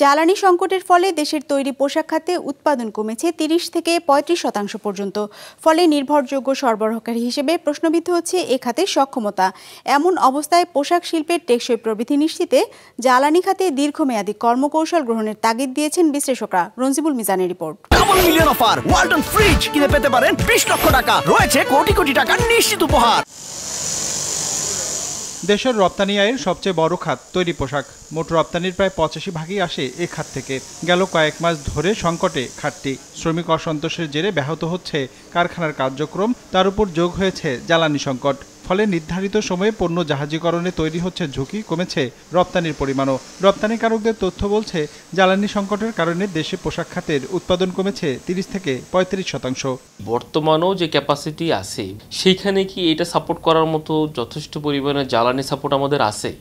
জ্বালানি সংকটের ফলে দেশের তৈরি পোশাক খাতে উৎপাদন কমেছে ৩০ থেকে ৩৫% পর্যন্ত। ফলে নির্ভরযোগ্য সরবরাহকারী হিসেবে প্রশ্নবিদ্ধ হচ্ছে এ খাতের সক্ষমতা। এমন অবস্থায় পোশাক শিল্পের টেকসই প্রবৃদ্ধি নিশ্চিতে জ্বালানি খাতে দীর্ঘমেয়াদী কর্মকৌশল গ্রহণের তাগিদ দিয়েছেন বিশ্লেষকরা। রঞ্জিবুল মিজানের report. Double million offer, Walton fridge কিনে পেতে পারেন ২০ লক্ষ টাকা, রয়েছে কোটি কোটি টাকার নিশ্চিত উপহার। দেশের রপ্তানি আয়ের সবচেয়ে বড় খাত তৈরি পোশাক। মোট রপ্তানির প্রায় ৮৫% আসে এ খাত থেকে। গেল কয়েক মাস ধরে সংকটে খাতটি। শ্রমিক অসন্তোষের জেরে ব্যাহত হচ্ছে কারখানার কার্যক্রম, তার উপর যোগ হয়েছে জ্বালানি সংকট। ফলে নির্ধারিত সময়ে পণ্য জাহাজীকরণে তৈরি হচ্ছে ঝুঁকি, কমেছে রপ্তানির পরিমাণও। রপ্তানিকারকদের তথ্য বলছে, জ্বালানি সংকটের কারণে দেশে পোশাক খাতের উৎপাদন কমেছে ৩০ থেকে ৩৫%। বর্তমানেও যে ক্যাপাসিটি আছে সেইখানে কি এটা সাপোর্ট করার মতো যথেষ্ট পরিমাণে জ্বালানি সাপোর্ট আমাদের আছে?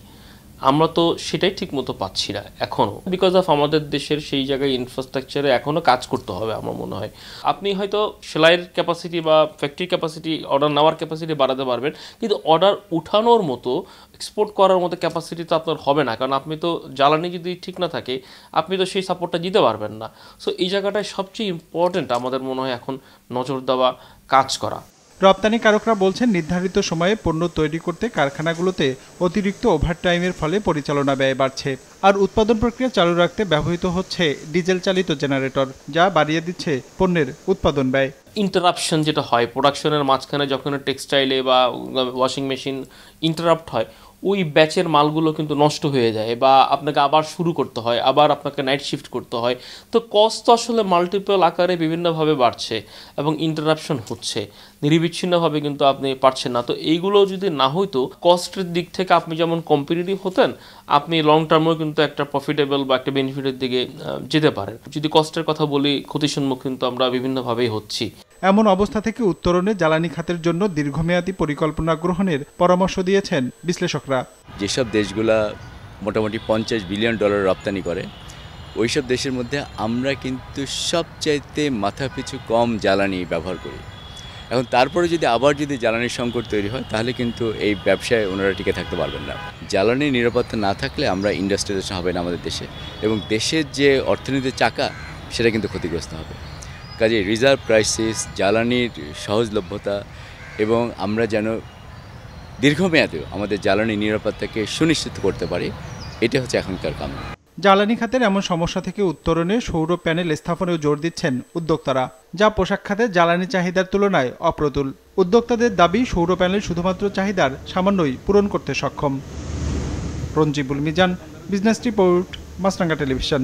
আমরা তো সেটাই ঠিক মতো পাচ্ছি না এখনও, বিকজ অফ আমাদের দেশের সেই জায়গায় ইনফ্রাস্ট্রাকচারে এখনও কাজ করতে হবে। আমার মনে হয় আপনি হয়তো সেলাইয়ের ক্যাপাসিটি বা ফ্যাক্টরি ক্যাপাসিটি, অর্ডার নেওয়ার ক্যাপাসিটি বাড়াতে পারবেন, কিন্তু অর্ডার উঠানোর মতো, এক্সপোর্ট করার মতো ক্যাপাসিটি তো আপনার হবে না, কারণ আপনি তো জ্বালানি যদি ঠিক না থাকে আপনি তো সেই সাপোর্টটা দিতে পারবেন না। সো এই জায়গাটায় সবচেয়ে ইম্পর্টেন্ট আমাদের মনে হয় এখন নজর দেওয়া, কাজ করা। রপ্তানিকারকরা বলছেন, নির্ধারিত সময়ে পণ্য তৈরি করতে কারখানাগুলোতে অতিরিক্ত ওভারটাইমের ফলে পরিচালনা ব্যয় বাড়ছে। আর উৎপাদন প্রক্রিয়া চালু রাখতে ব্যবহৃত হচ্ছে ডিজেল চালিত জেনারেটর, যা বাড়িয়ে দিচ্ছে পণ্যের উৎপাদন ব্যয়। ইন্টারাপশন যেটা হয় প্রোডাকশনের মাঝখানে, যখন টেক্সটাইলে বা ওয়াশিং মেশিন ইন্টারাপ্ট হয়, ওই ব্যাচের মালগুলো কিন্তু নষ্ট হয়ে যায় বা আপনাকে আবার শুরু করতে হয়, আবার আপনাকে নাইট শিফট করতে হয়। তো কস্ট তো আসলে মাল্টিপল আকারে বিভিন্নভাবে বাড়ছে এবং ইন্টারাপশন হচ্ছে, নিরবিচ্ছিন্নভাবে কিন্তু আপনি পারছেন না। তো এইগুলো যদি না হইতো, কস্টের দিক থেকে আপনি যেমন কম্পিটিটিভ হতেন, আপনি লং টার্মেও কিন্তু একটা প্রফিটেবল বা একটা বেনিফিটের দিকে যেতে পারেন। যদি কস্টের কথা বলি, ক্ষতির সম্মুখীন তো আমরা বিভিন্নভাবেই হচ্ছি। এমন অবস্থা থেকে উত্তরণে জ্বালানি খাতের জন্য দীর্ঘমেয়াদী পরিকল্পনা গ্রহণের পরামর্শ দিয়েছেন বিশ্লেষকরা। যেসব দেশগুলা মোটামুটি $50 বিলিয়ন রপ্তানি করে, ওইসব দেশের মধ্যে আমরা কিন্তু সবচাইতে মাথাপিছু কম জ্বালানি ব্যবহার করি। এখন তারপরে যদি জ্বালানির সংকট তৈরি হয়, তাহলে কিন্তু এই ব্যবসায় ওনারা টিকে থাকতে পারবেন না। জ্বালানির নিরাপত্তা না থাকলে আমরা ইন্ডাস্ট্রিয়ালাইজেশন হবে না আমাদের দেশে, এবং দেশের যে অর্থনীতির চাকা সেটা কিন্তু ক্ষতিগ্রস্ত হবে। কাজে রিজার্ভ ক্রাইসিস, জ্বালানির সহজলভ্যতা এবং আমরা যেন দীর্ঘমেয়াদেও আমাদের জ্বালানি নিরাপত্তাকে সুনিশ্চিত করতে পারি, এটা হচ্ছে এখনকার কাম। জ্বালানি খাতের এমন সমস্যা থেকে উত্তরণে সৌর প্যানেল স্থাপনেও জোর দিচ্ছেন উদ্যোক্তারা, যা পোশাক খাতে জ্বালানি চাহিদার তুলনায় অপ্রতুল। উদ্যোক্তাদের দাবি, সৌর প্যানেল শুধুমাত্র চাহিদার সামান্যই পূরণ করতে সক্ষম। রঞ্জিবুল মিজান, বিজনেস রিপোর্ট, মাছরাঙ্গা টেলিভিশন।